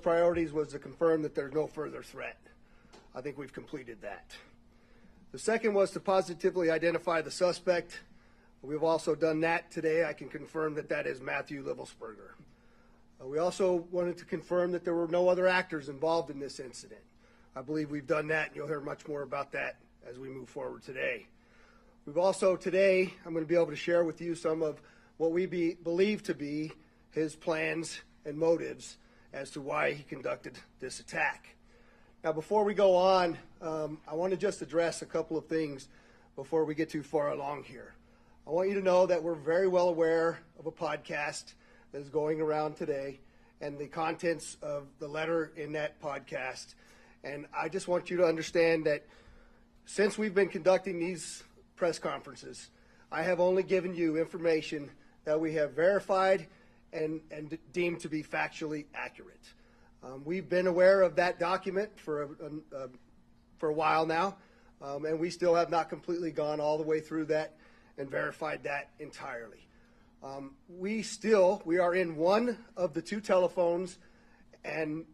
priorities was to confirm that there's no further threat. I think we've completed that. The second was to positively identify the suspect. We've also done that today. I can confirm that that is Matthew Livelsberger. We also wanted to confirm that there were no other actors involved in this incident. I believe we've done that, and you'll hear much more about that as we move forward today. We've also today, I'm going to be able to share with you some of what we believe to be his plans and motives as to why he conducted this attack. Now, before we go on, I want to just address a couple of things before we get too far along here. I want you to know that we're very well aware of a podcast that is going around today and the contents of the letter in that podcast. And I just want you to understand that since we've been conducting these press conferences, I have only given you information that we have verified and deemed to be factually accurate. We've been aware of that document for a while now, and we still have not completely gone all the way through that and verified that entirely. We are in one of the two telephones and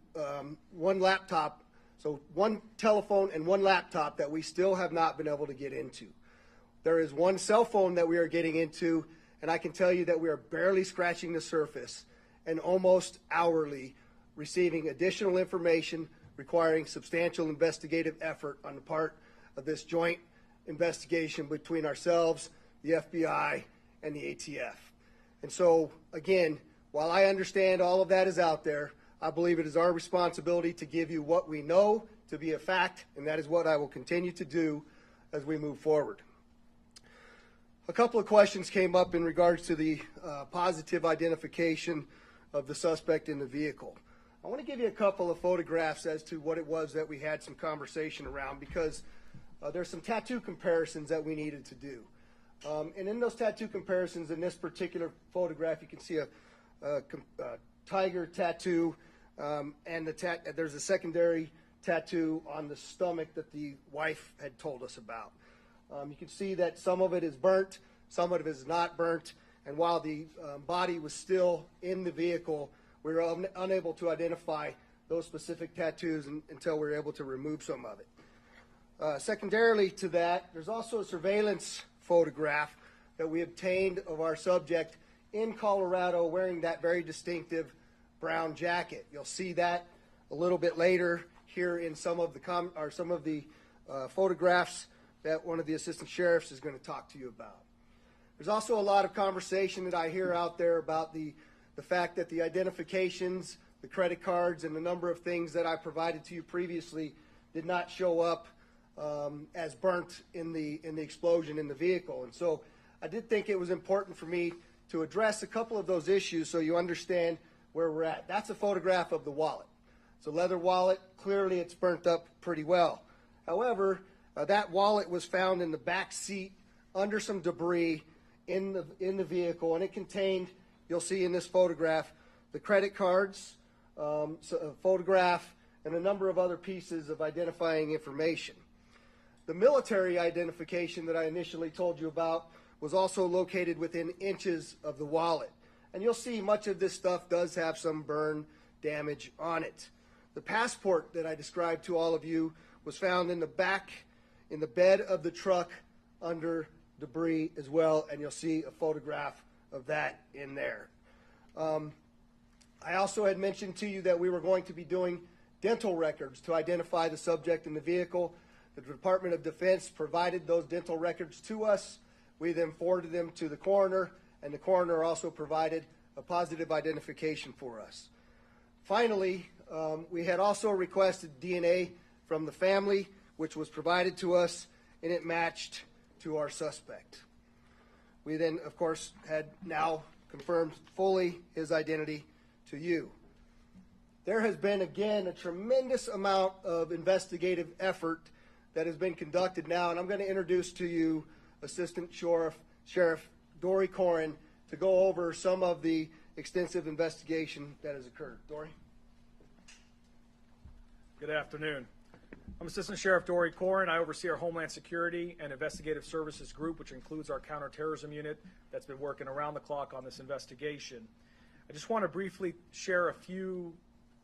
one laptop, so one telephone and one laptop that we still have not been able to get into. There is one cell phone that we are getting into, and I can tell you that we are barely scratching the surface and almost hourly receiving additional information requiring substantial investigative effort on the part of this joint investigation between ourselves, the FBI, and the ATF. And so, again, while I understand all of that is out there, I believe it is our responsibility to give you what we know to be a fact, and that is what I will continue to do as we move forward. A couple of questions came up in regards to the positive identification of the suspect in the vehicle. I want to give you a couple of photographs as to what it was that we had some conversation around, because there's some tattoo comparisons that we needed to do. And in those tattoo comparisons, in this particular photograph, you can see a tiger tattoo, and there's a secondary tattoo on the stomach that the wife had told us about. You can see that some of it is burnt, some of it is not burnt, and while the body was still in the vehicle, we were unable to identify those specific tattoos until we were able to remove some of it. Secondarily to that, there's also a surveillance photograph that we obtained of our subject in Colorado wearing that very distinctive brown jacket. You'll see that a little bit later here in some of the photographs that one of the assistant sheriffs is going to talk to you about. There's also a lot of conversation that I hear out there about the fact that the identifications, the credit cards, and the number of things that I provided to you previously did not show up as burnt in the explosion in the vehicle. And so I did think it was important for me to address a couple of those issues so you understand where we're at. That's a photograph of the wallet. It's a leather wallet. Clearly it's burnt up pretty well. However, that wallet was found in the back seat under some debris in the vehicle, and it contained, you'll see in this photograph, the credit cards, a photograph, and a number of other pieces of identifying information. The military identification that I initially told you about was also located within inches of the wallet. And you'll see much of this stuff does have some burn damage on it. The passport that I described to all of you was found in the back, in the bed of the truck under debris as well, and you'll see a photograph of that in there. I also had mentioned to you that we were going to be doing dental records to identify the subject in the vehicle. The Department of Defense provided those dental records to us. We then forwarded them to the coroner, and the coroner also provided a positive identification for us. Finally, we had also requested DNA from the family, which was provided to us, and it matched to our suspect. We then, of course, had now confirmed fully his identity to you. There has been, again, a tremendous amount of investigative effort that has been conducted now, and I'm going to introduce to you Assistant Sheriff Dory Corrin to go over some of the extensive investigation that has occurred. Dory? Good afternoon. I'm Assistant Sheriff Dory Corrin. I oversee our Homeland Security and Investigative Services Group, which includes our counterterrorism unit that's been working around the clock on this investigation. I just want to briefly share a few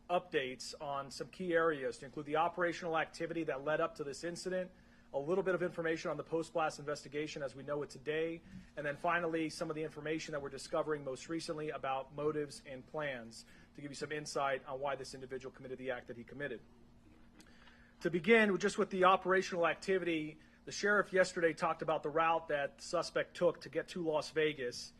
updates on some key areas to include the operational activity that led up to this incident, a little bit of information on the post-blast investigation as we know it today, and then finally some of the information that we're discovering most recently about motives and plans to give you some insight on why this individual committed the act that he committed. To begin just with the operational activity, the sheriff yesterday talked about the route that the suspect took to get to Las Vegas.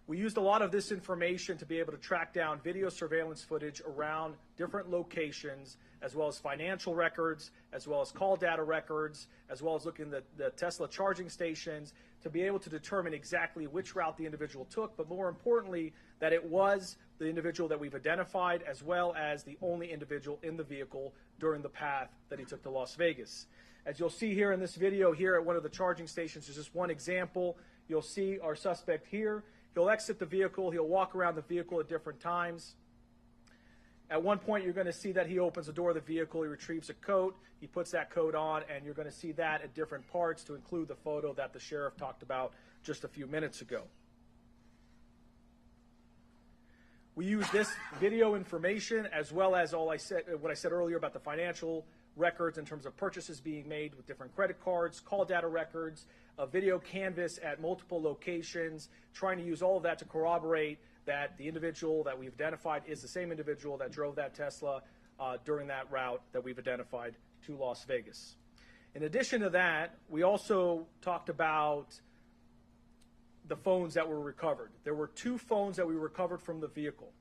We used a lot of this information to be able to track down video surveillance footage around different locations, as well as financial records, as well as call data records, as well as looking at the Tesla charging stations to be able to determine exactly which route the individual took, but more importantly, that it was the individual that we've identified, as well as the only individual in the vehicle during the path that he took to Las Vegas. As you'll see here in this video here at one of the charging stations, there's just one example. You'll see our suspect here. He'll exit the vehicle. He'll walk around the vehicle at different times. At one point, you're going to see that he opens the door of the vehicle. He retrieves a coat. He puts that coat on, and you're going to see that at different parts to include the photo that the sheriff talked about just a few minutes ago. We use this video information as well as what I said earlier about the financial records in terms of purchases being made with different credit cards, call data records, a video canvas at multiple locations, trying to use all of that to corroborate that the individual that we've identified is the same individual that drove that Tesla during that route that we've identified to Las Vegas. In addition to that, we also talked about the phones that were recovered. There were 2 phones that we recovered from the vehicle.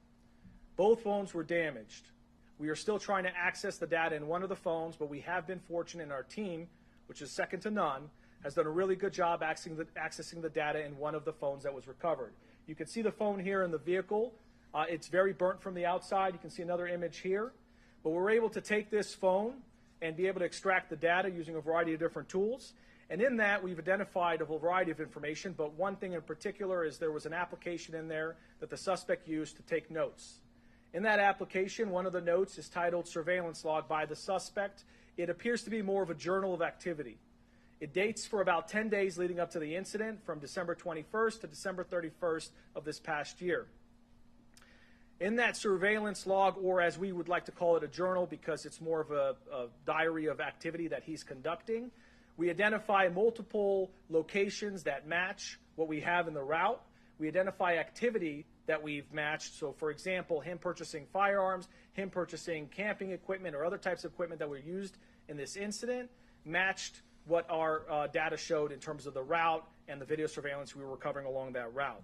Both phones were damaged. We are still trying to access the data in one of the phones, but we have been fortunate in our team, which is second to none, has done a really good job accessing the data in one of the phones that was recovered. You can see the phone here in the vehicle. It's very burnt from the outside. You can see another image here. But we're able to take this phone and be able to extract the data using a variety of different tools. And in that, we've identified a variety of information, but one thing in particular is there was an application in there that the suspect used to take notes. In that application, one of the notes is titled Surveillance Log by the Suspect. It appears to be more of a journal of activity. It dates for about 10 days leading up to the incident, from December 21st to December 31st of this past year. In that surveillance log, or as we would like to call it, a journal, because it's more of a diary of activity that he's conducting, we identify multiple locations that match what we have in the route. We identify activity that we've matched. So, for example, him purchasing firearms, him purchasing camping equipment or other types of equipment that were used in this incident, matched what our data showed in terms of the route and the video surveillance we were recovering along that route.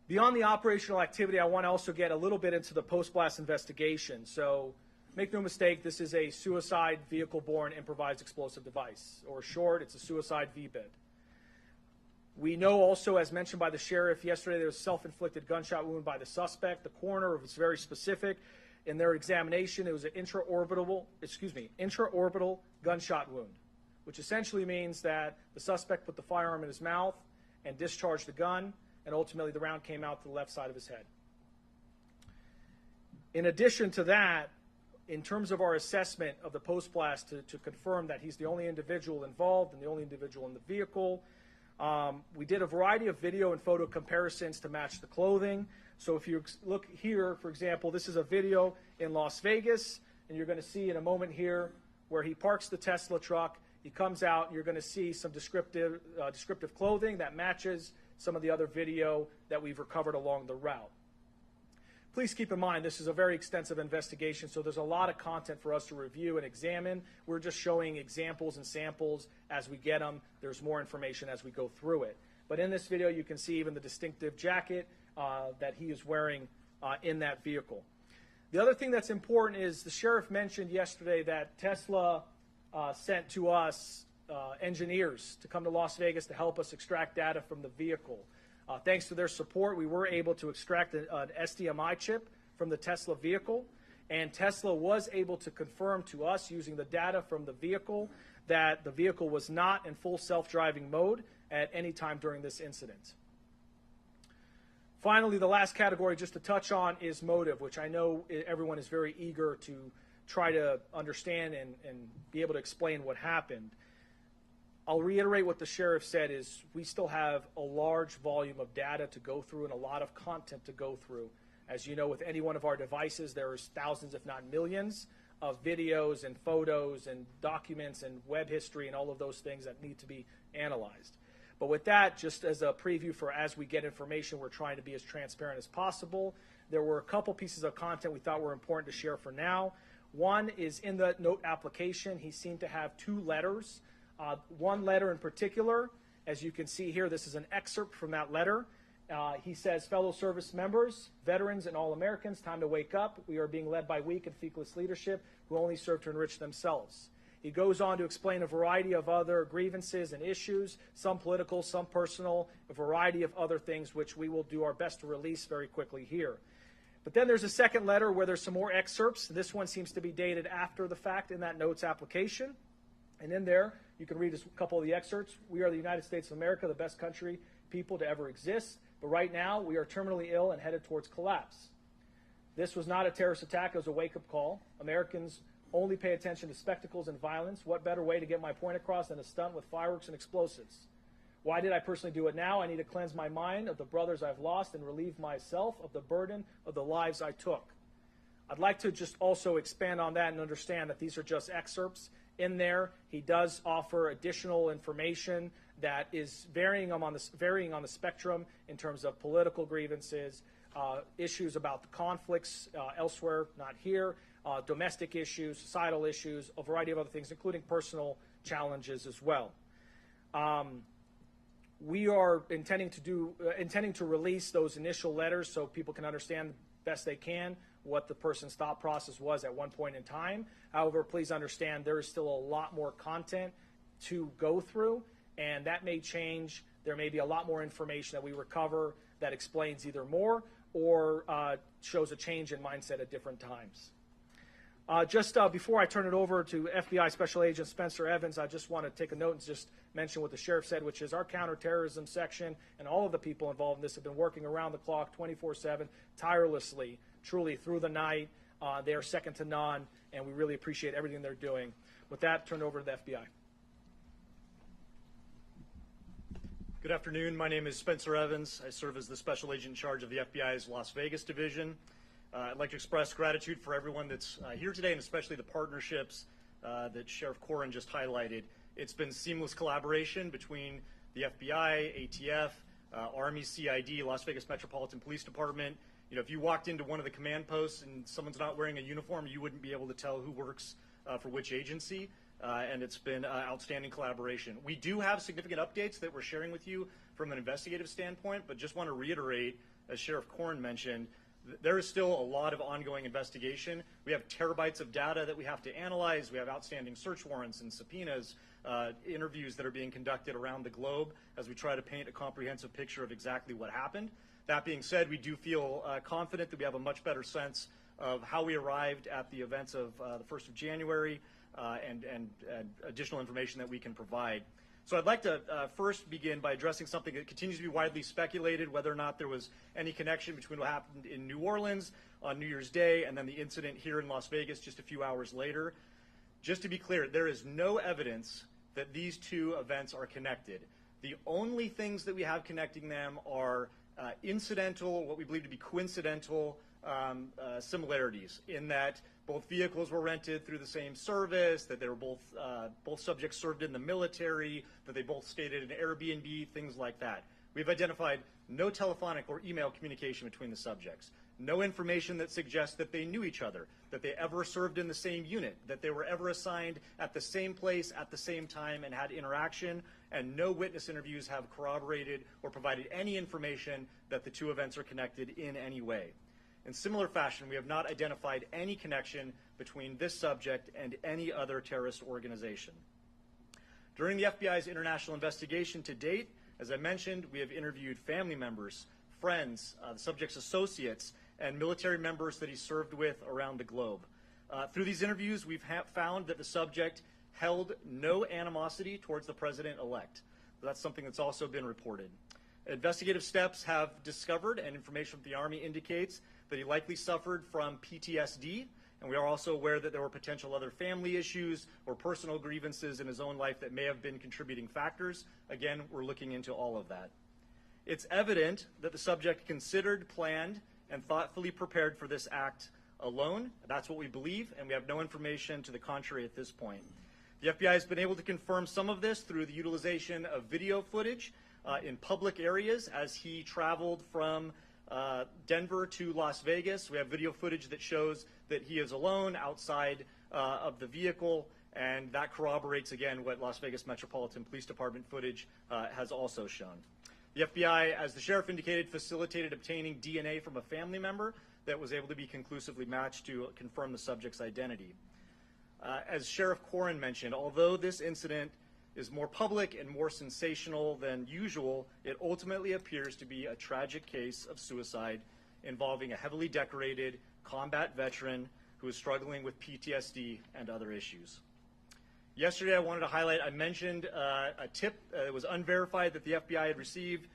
Beyond the operational activity, I want to also get a little bit into the post-blast investigation. So make no mistake, this is a suicide vehicle-borne improvised explosive device, or short, it's a suicide VBID. We know also, as mentioned by the sheriff yesterday, there was a self-inflicted gunshot wound by the suspect. The coroner was very specific. In their examination, it was an intraorbital gunshot wound, which essentially means that the suspect put the firearm in his mouth and discharged the gun, and ultimately the round came out to the left side of his head. In addition to that, in terms of our assessment of the post-blast to confirm that he's the only individual involved and the only individual in the vehicle, we did a variety of video and photo comparisons to match the clothing. So if you look here, for example, this is a video in Las Vegas, and you're going to see in a moment here where he parks the Tesla truck. He comes out, and you're going to see some descriptive clothing that matches some of the other video that we've recovered along the route. Please keep in mind, this is a very extensive investigation, so there's a lot of content for us to review and examine. We're just showing examples and samples as we get them. There's more information as we go through it. But in this video, you can see even the distinctive jacket that he is wearing in that vehicle. The other thing that's important is the sheriff mentioned yesterday that Tesla sent to us engineers to come to Las Vegas to help us extract data from the vehicle. Thanks to their support, we were able to extract an SDMI chip from the Tesla vehicle, and Tesla was able to confirm to us using the data from the vehicle that the vehicle was not in full self-driving mode at any time during this incident. Finally, the last category just to touch on is motive, which I know everyone is very eager to try to understand and be able to explain what happened. I'll reiterate what the sheriff said is we still have a large volume of data to go through and a lot of content to go through As you know, with any one of our devices, there's thousands, if not millions, of videos and photos and documents and web history and all of those things that need to be analyzed. But with that, just as a preview for as we get information, we're trying to be as transparent as possible. There were a couple pieces of content we thought were important to share for now. One is in the note application. He seemed to have two letters. One letter in particular, as you can see here, this is an excerpt from that letter. He says, fellow service members, veterans, and all Americans, time to wake up. We are being led by weak and feckless leadership who only serve to enrich themselves. He goes on to explain a variety of other grievances and issues, some political, some personal, a variety of other things which we will do our best to release very quickly here. But then there's a second letter where there's some more excerpts. This one seems to be dated after the fact in that notes application. And in there, you can read a couple of the excerpts. We are the United States of America, the best country, people to ever exist. But right now, we are terminally ill and headed towards collapse. This was not a terrorist attack. It was a wake-up call. Americans only pay attention to spectacles and violence. What better way to get my point across than a stunt with fireworks and explosives? Why did I personally do it now? I need to cleanse my mind of the brothers I've lost and relieve myself of the burden of the lives I took. I'd like to just also expand on that and understand that these are just excerpts. In there, he does offer additional information that is varying on the spectrum in terms of political grievances, issues about the conflicts elsewhere, not here, domestic issues, societal issues, a variety of other things, including personal challenges as well. We are intending to release those initial letters so people can understand best they can what the person's thought process was at one point in time. However, please understand there is still a lot more content to go through, and that may change. There may be a lot more information that we recover that explains either more or shows a change in mindset at different times. Just before I turn it over to FBI Special Agent Spencer Evans, I just want to take a note and just mention what the sheriff said, which is our counterterrorism section and all of the people involved in this have been working around the clock, 24/7, tirelessly, truly through the night. They are second to none, and we really appreciate everything they're doing. With that, turn it over to the FBI. Good afternoon. My name is Spencer Evans. I serve as the Special Agent in charge of the FBI's Las Vegas division. I'd like to express gratitude for everyone that's here today, and especially the partnerships that Sheriff Corrin just highlighted. It's been seamless collaboration between the FBI, ATF, Army, CID, Las Vegas Metropolitan Police Department. You know, if you walked into one of the command posts and someone's not wearing a uniform, you wouldn't be able to tell who works for which agency, and it's been outstanding collaboration. We do have significant updates that we're sharing with you from an investigative standpoint, but just want to reiterate, as Sheriff Corrin mentioned, there is still a lot of ongoing investigation. We have terabytes of data that we have to analyze. We have outstanding search warrants and subpoenas, interviews that are being conducted around the globe as we try to paint a comprehensive picture of exactly what happened. That being said, we do feel confident that we have a much better sense of how we arrived at the events of the 1st of January and additional information that we can provide. So I'd like to first begin by addressing something that continues to be widely speculated, whether or not there was any connection between what happened in New Orleans on New Year's Day and then the incident here in Las Vegas just a few hours later. Just to be clear, there is no evidence that these two events are connected. The only things that we have connecting them are incidental, what we believe to be coincidental similarities in that both vehicles were rented through the same service, that they were both subjects served in the military, that they both stayed at an Airbnb, things like that. We've identified no telephonic or email communication between the subjects, no information that suggests that they knew each other, that they ever served in the same unit, that they were ever assigned at the same place at the same time and had interaction, and no witness interviews have corroborated or provided any information that the two events are connected in any way. In similar fashion, we have not identified any connection between this subject and any other terrorist organization. During the FBI's international investigation to date, as I mentioned, we have interviewed family members, friends, the subject's associates, and military members that he served with around the globe. Through these interviews, we've found that the subject held no animosity towards the president-elect. That's something that's also been reported. Investigative steps have discovered, and information from the Army indicates, that he likely suffered from PTSD, and we are also aware that there were potential other family issues or personal grievances in his own life that may have been contributing factors. Again, we're looking into all of that. It's evident that the subject considered, planned, and thoughtfully prepared for this act alone. That's what we believe, and we have no information to the contrary at this point. The FBI has been able to confirm some of this through the utilization of video footage in public areas as he traveled from Denver to Las Vegas. We have video footage that shows that he is alone outside of the vehicle, and that corroborates, again, what Las Vegas Metropolitan Police Department footage has also shown. The FBI, as the sheriff indicated, facilitated obtaining DNA from a family member that was able to be conclusively matched to confirm the subject's identity. As Sheriff Corrin mentioned, although this incident is more public and more sensational than usual, it ultimately appears to be a tragic case of suicide involving a heavily decorated combat veteran who is struggling with PTSD and other issues. Yesterday, I wanted to highlight, I mentioned a tip that was unverified that the FBI had received.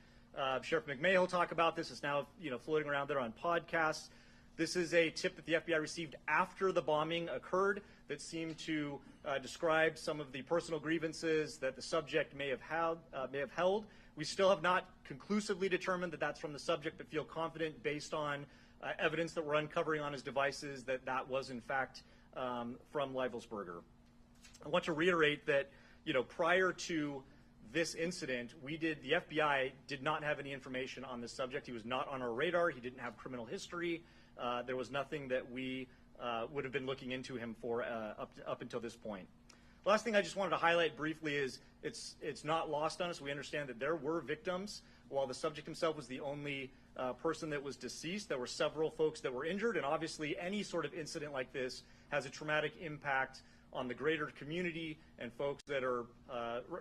Sheriff McMahill talked about this. It's now floating around there on podcasts. This is a tip that the FBI received after the bombing occurred that seemed to describe some of the personal grievances that the subject may have held. We still have not conclusively determined that that's from the subject, but feel confident based on evidence that we're uncovering on his devices that that was in fact from Livelsberger. I want to reiterate that, prior to this incident, the FBI did not have any information on this subject. He was not on our radar. He didn't have criminal history. There was nothing that we would have been looking into him for up until this point. The last thing I just wanted to highlight briefly is it's not lost on us. We understand that there were victims. While the subject himself was the only person that was deceased, there were several folks that were injured, and obviously any sort of incident like this has a traumatic impact on the greater community and folks that are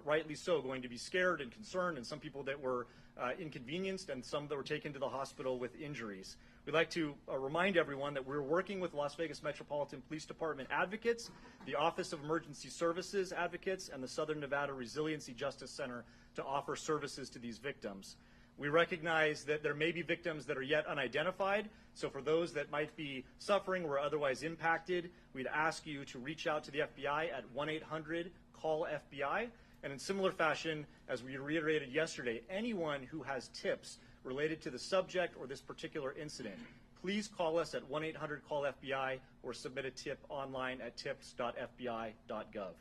rightly so going to be scared and concerned, and some people that were inconvenienced and some that were taken to the hospital with injuries. We'd like to remind everyone that we're working with Las Vegas Metropolitan Police Department advocates, the Office of Emergency Services advocates, and the Southern Nevada Resiliency Justice Center to offer services to these victims. We recognize that there may be victims that are yet unidentified, so for those that might be suffering or otherwise impacted, we'd ask you to reach out to the FBI at 1-800-CALL-FBI. And in similar fashion, as we reiterated yesterday, anyone who has tips related to the subject or this particular incident, please call us at 1-800-CALL-FBI or submit a tip online at tips.fbi.gov.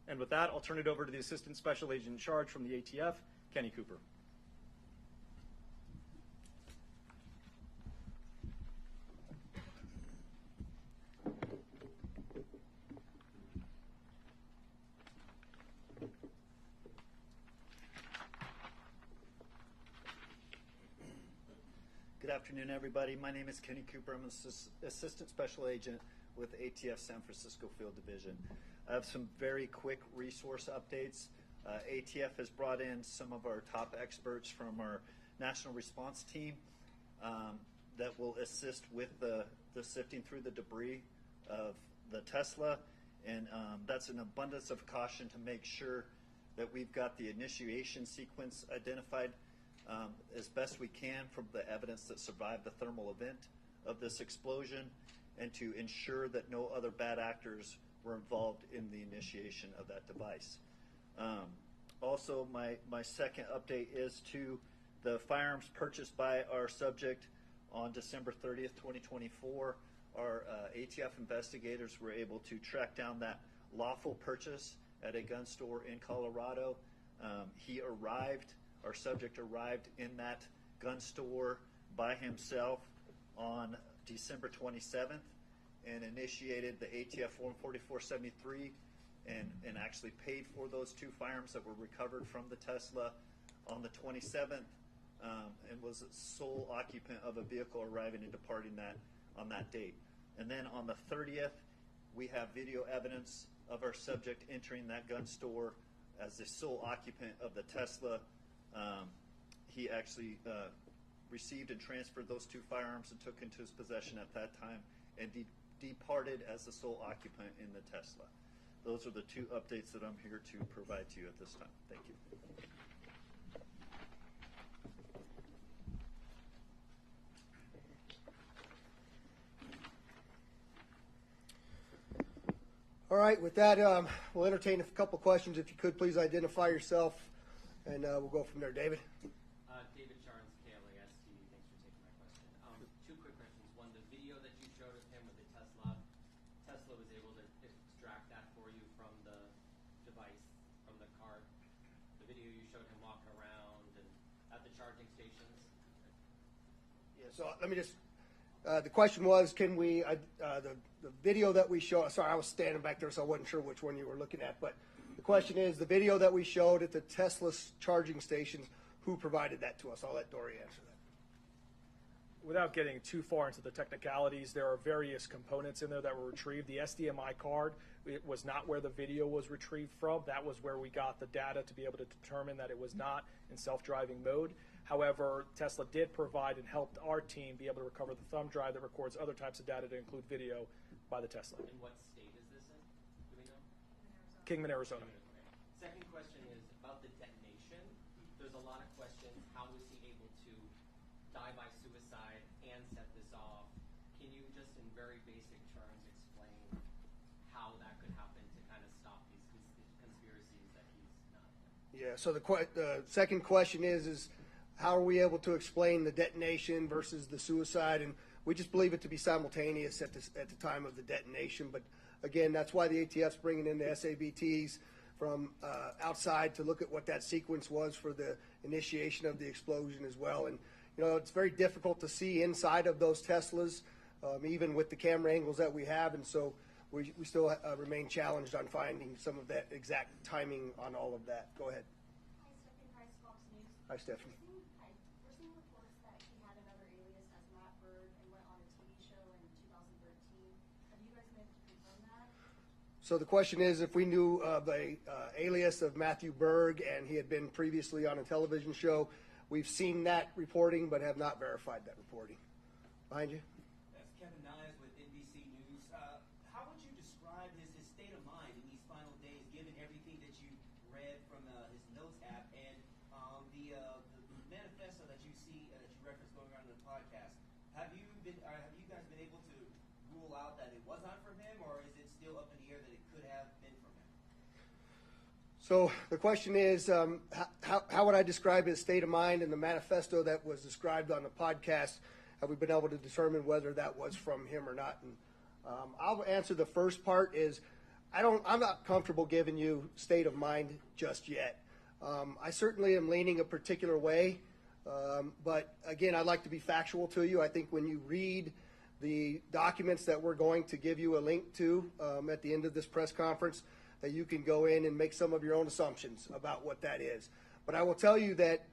And with that, I'll turn it over to the Assistant Special Agent in Charge from the ATF, Kenny Cooper. Good afternoon, everybody. My name is Kenny Cooper. I'm an Assistant Special Agent with ATF San Francisco Field Division. I have some very quick resource updates. ATF has brought in some of our top experts from our national response team that will assist with the sifting through the debris of the Tesla, and that's an abundance of caution to make sure that we've got the initiation sequence identified as best we can from the evidence that survived the thermal event of this explosion, and to ensure that no other bad actors were involved in the initiation of that device. Also, my second update is to the firearms purchased by our subject on December 30th, 2024. Our ATF investigators were able to track down that lawful purchase at a gun store in Colorado. Our subject arrived in that gun store by himself on December 27th and initiated the ATF Form 4473 and actually paid for those two firearms that were recovered from the Tesla on the 27th and was a sole occupant of a vehicle arriving and departing that on that date. And then on the 30th, we have video evidence of our subject entering that gun store as the sole occupant of the Tesla. He actually received and transferred those two firearms and took into his possession at that time and departed as the sole occupant in the Tesla. Those are the two updates that I'm here to provide to you at this time. Thank you. All right, with that, we'll entertain a couple questions. If you could, please identify yourself, and we'll go from there. David? David Charnes, KLAS TV. Thanks for taking my question. Two quick device from the car, the video you showed him walking around and at the charging stations? Yeah, so let me just, the question was, can we, the video that we showed, sorry, I was standing back there, so I wasn't sure which one you were looking at, but the question is, the video that we showed at the Tesla charging stations, who provided that to us? I'll let Dory answer that. Without getting too far into the technicalities, there are various components in there that were retrieved. The SDMI card, it was not where the video was retrieved from. That was where we got the data to be able to determine that it was not in self-driving mode. However, Tesla did provide and helped our team be able to recover the thumb drive that records other types of data to include video by the Tesla. And what state is this in? Do we know? Kingman, Arizona. Second question is about the detonation. There's a lot of questions. How was he able to die by suicide and set this off? Can you just in very basic terms explain how that could happen to kind of stop these conspiracies that he's not in? Yeah, so the second question is how are we able to explain the detonation versus the suicide? And we just believe it to be simultaneous at the time of the detonation. But again, that's why the ATF's bringing in the SABTs from outside to look at what that sequence was for the initiation of the explosion as well. And you know, it's very difficult to see inside of those Teslas, even with the camera angles that we have. And so we still remain challenged on finding some of that exact timing on all of that. Go ahead. Hi, Stephanie Price, Fox News. Hi, Stephanie. We're seeing reports that he had another alias as Matt Bird and went on a TV show in 2013. Have you guys been able to confirm that? So the question is if we knew of a alias of Matthew Berg and he had been previously on a television show. We've seen that reporting but have not verified that reporting. Behind you. That's Kevin Nyes with NBC News. How would you describe his state of mind in these final days, given everything that you read from his notes app and the manifesto that you see that you referenced going around in the podcast? Have you guys been able to rule out that it was not from him, or is it still up in the air that it could have been from him? So the question is, how would I describe his state of mind in the manifesto that was described on the podcast? Have we been able to determine whether that was from him or not? And I'll answer the first part is, I'm not comfortable giving you state of mind just yet. I certainly am leaning a particular way, but again, I'd like to be factual to you. I think when you read the documents that we're going to give you a link to at the end of this press conference, that you can go in and make some of your own assumptions about what that is. But I will tell you that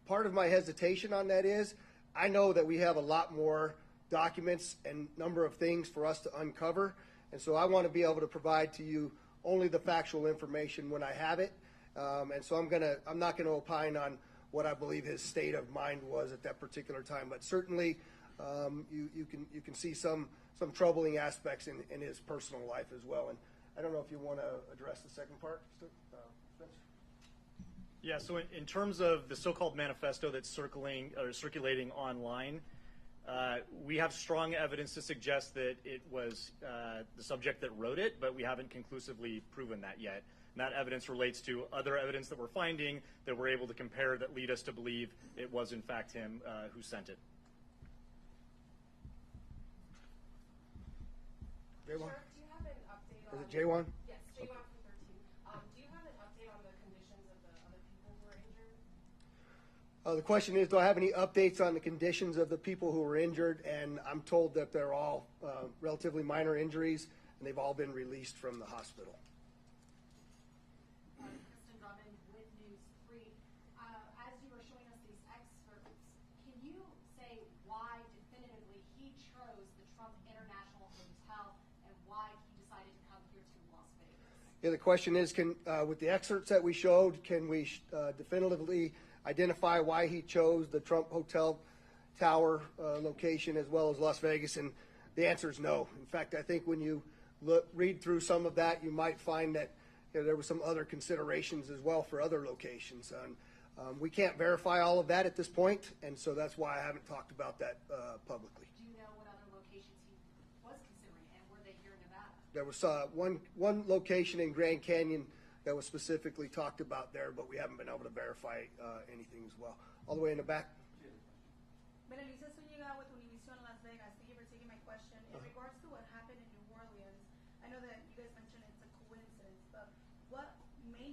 part of my hesitation on that is I know that we have a lot more documents and number of things for us to uncover, and so I want to be able to provide to you only the factual information when I have it. And so I'm not gonna opine on what I believe his state of mind was at that particular time. But certainly, you can see some troubling aspects in his personal life as well. And I don't know if you want to address the second part, Spencer. Yeah, so in terms of the so-called manifesto that's circulating online, we have strong evidence to suggest that it was the subject that wrote it, but we haven't conclusively proven that yet. And that evidence relates to other evidence that we're finding that we're able to compare that lead us to believe it was in fact him who sent it. J1? Sheriff, do you have an update on... Is it J1? Yes, J1 from 13. Do you have an update on the conditions of the other people who were injured? The question is, do I have any updates on the conditions of the people who were injured? And I'm told that they're all relatively minor injuries, and they've all been released from the hospital. Kristen Drummond with News 3. As you were showing us these excerpts, can you say why definitively he chose the Trump International Hotel and why he decided to come here to Las Vegas? Yeah, the question is, with the excerpts that we showed, can we definitively identify why he chose the Trump Hotel Tower location as well as Las Vegas? And the answer is no. In fact, I think when you read through some of that, you might find that there were some other considerations as well for other locations. We can't verify all of that at this point, and so that's why I haven't talked about that publicly. Do you know what other locations he was considering, and were they here in Nevada? There was one location in Grand Canyon that was specifically talked about there, but we haven't been able to verify anything as well. All the way in the back. Melissa Zúñiga with Univision Las Vegas. Thank you for taking my question. In regards to what happened in New Orleans, I know that you guys mentioned it's a coincidence, but what made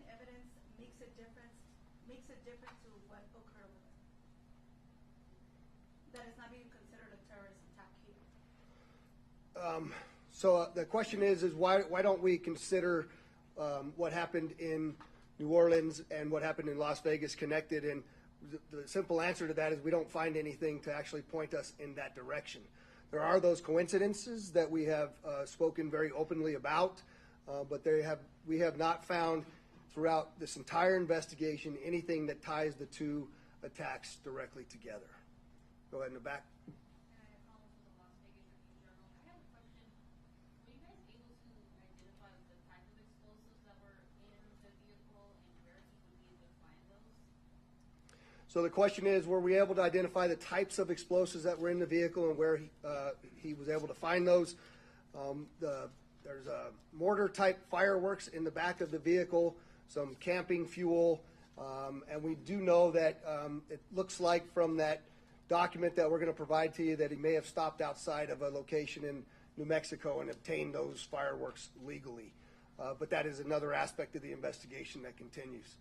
makes it different to what occurred with it? That is not being considered a terrorist attack here. So the question is why don't we consider what happened in New Orleans and what happened in Las Vegas connected? And the simple answer to that is we don't find anything to actually point us in that direction. There are those coincidences that we have spoken very openly about, but we have not found throughout this entire investigation anything that ties the two attacks directly together. Go ahead in the back. So the question is, were we able to identify the types of explosives that were in the vehicle and where he was able to find those? There's a mortar-type fireworks in the back of the vehicle, some camping fuel, and we do know that it looks like from that document that we're going to provide to you that he may have stopped outside of a location in New Mexico and obtained those fireworks legally. But that is another aspect of the investigation that continues.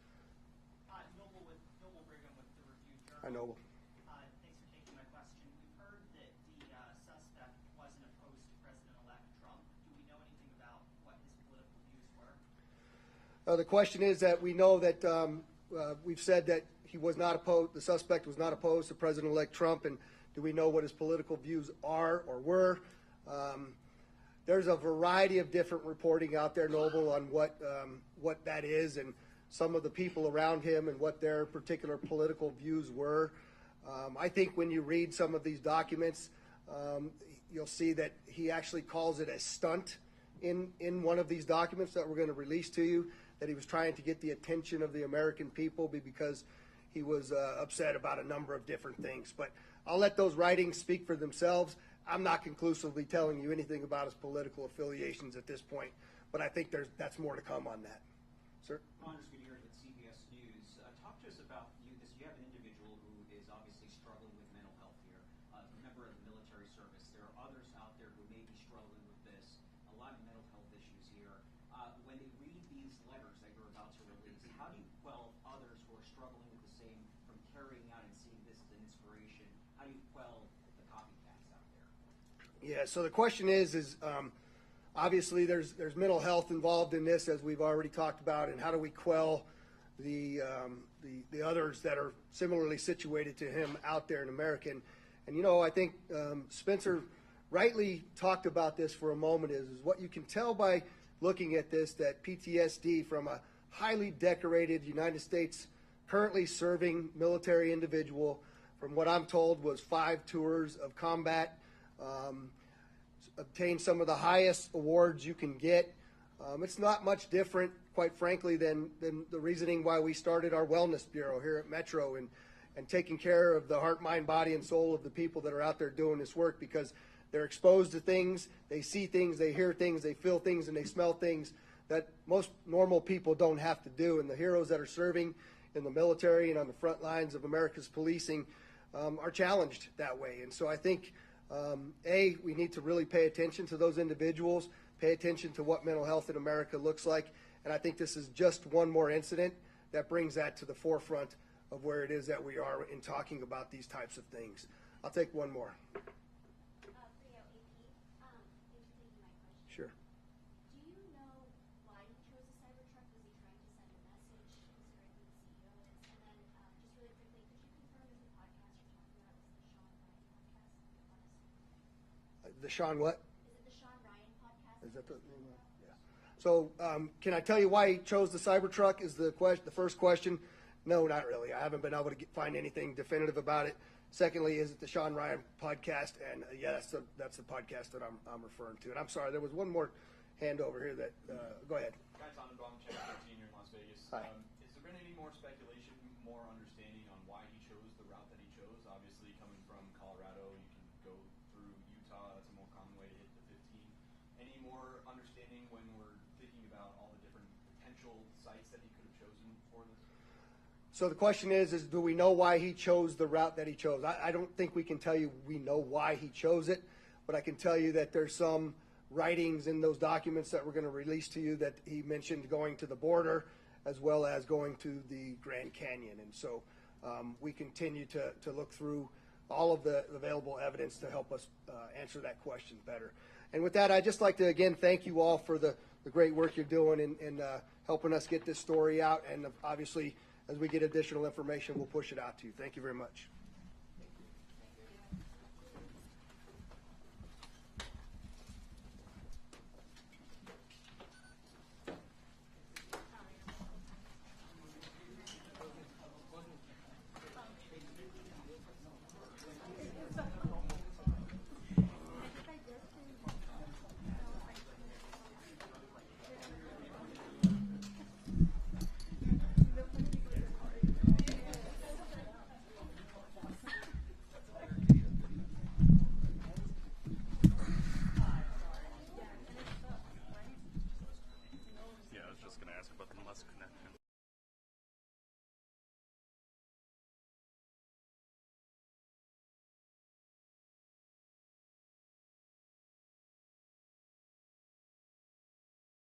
I know. Thanks for taking my question. We've heard that the suspect wasn't opposed to President-elect Trump. Do we know anything about what his political views were? The question is that we know that we've said that he was not opposed. The suspect was not opposed to President-elect Trump, and do we know what his political views are or were? There's a variety of different reporting out there, Noble, on what that is, and some of the people around him and what their particular political views were. I think when you read some of these documents, you'll see that he actually calls it a stunt in one of these documents that we're going to release to you, that he was trying to get the attention of the American people because he was upset about a number of different things. But I'll let those writings speak for themselves. I'm not conclusively telling you anything about his political affiliations at this point, but I think that's more to come on that. Sir? Anders Gutierrez with CBS News. Talk to us about you have an individual who is obviously struggling with mental health here, a member of the military service. There are others out there who may be struggling with this, a lot of mental health issues here. When they read these letters that you're about to release, how do you quell others who are struggling with the same from carrying out and seeing this as an inspiration? How do you quell the copycats out there? Yeah, so the question is obviously, there's mental health involved in this, as we've already talked about, and how do we quell the others that are similarly situated to him out there in America? And I think Spencer rightly talked about this for a moment. Is what you can tell by looking at this, that PTSD from a highly decorated United States currently serving military individual, from what I'm told, was 5 tours of combat. Obtain some of the highest awards you can get. It's not much different, quite frankly, than the reasoning why we started our wellness bureau here at Metro and taking care of the heart, mind, body, and soul of the people that are out there doing this work, because they're exposed to things, they see things, they hear things, they feel things, and they smell things that most normal people don't have to do. And the heroes that are serving in the military and on the front lines of America's policing are challenged that way. And so I think we need to really pay attention to those individuals, pay attention to what mental health in America looks like, and I think this is just one more incident that brings that to the forefront of where it is that we are in talking about these types of things. I'll take one more. Sure. Do you know why he chose the Cybertruck? Was he trying to send a message considering who the CEO is? And then just really quickly, could you confirm if the podcast you're talking about is the Sean Ryan podcast? The Sean what? Is it the Sean Ryan podcast? Is that the name? Yeah. So can I tell you why he chose the Cybertruck is the first question. No, not really. I haven't been able to find anything definitive about it. Secondly, is it the Sean Ryan podcast? And yeah, that's the podcast that I'm referring to. And I'm sorry, there was one more hand over here that, go ahead. Guy Tannenbaum, Channel 13 here in Las Vegas. Hi. Has there been any more speculation, more understanding on why he chose the route that he chose? Obviously, coming from Colorado, you can go through Utah. That's a more common way to hit the 15. Any more understanding when we're thinking about all the different potential sites that he could have chosen for this? So the question is do we know why he chose the route that he chose? I don't think we can tell you we know why he chose it, but I can tell you that there's some writings in those documents that we're going to release to you that he mentioned going to the border as well as going to the Grand Canyon. And so we continue to look through all of the available evidence to help us answer that question better. And with that, I'd just like to, again, thank you all for the great work you're doing in helping us get this story out. And obviously, as we get additional information, we'll push it out to you. Thank you very much. Yeah, I was just going to ask about the moleskin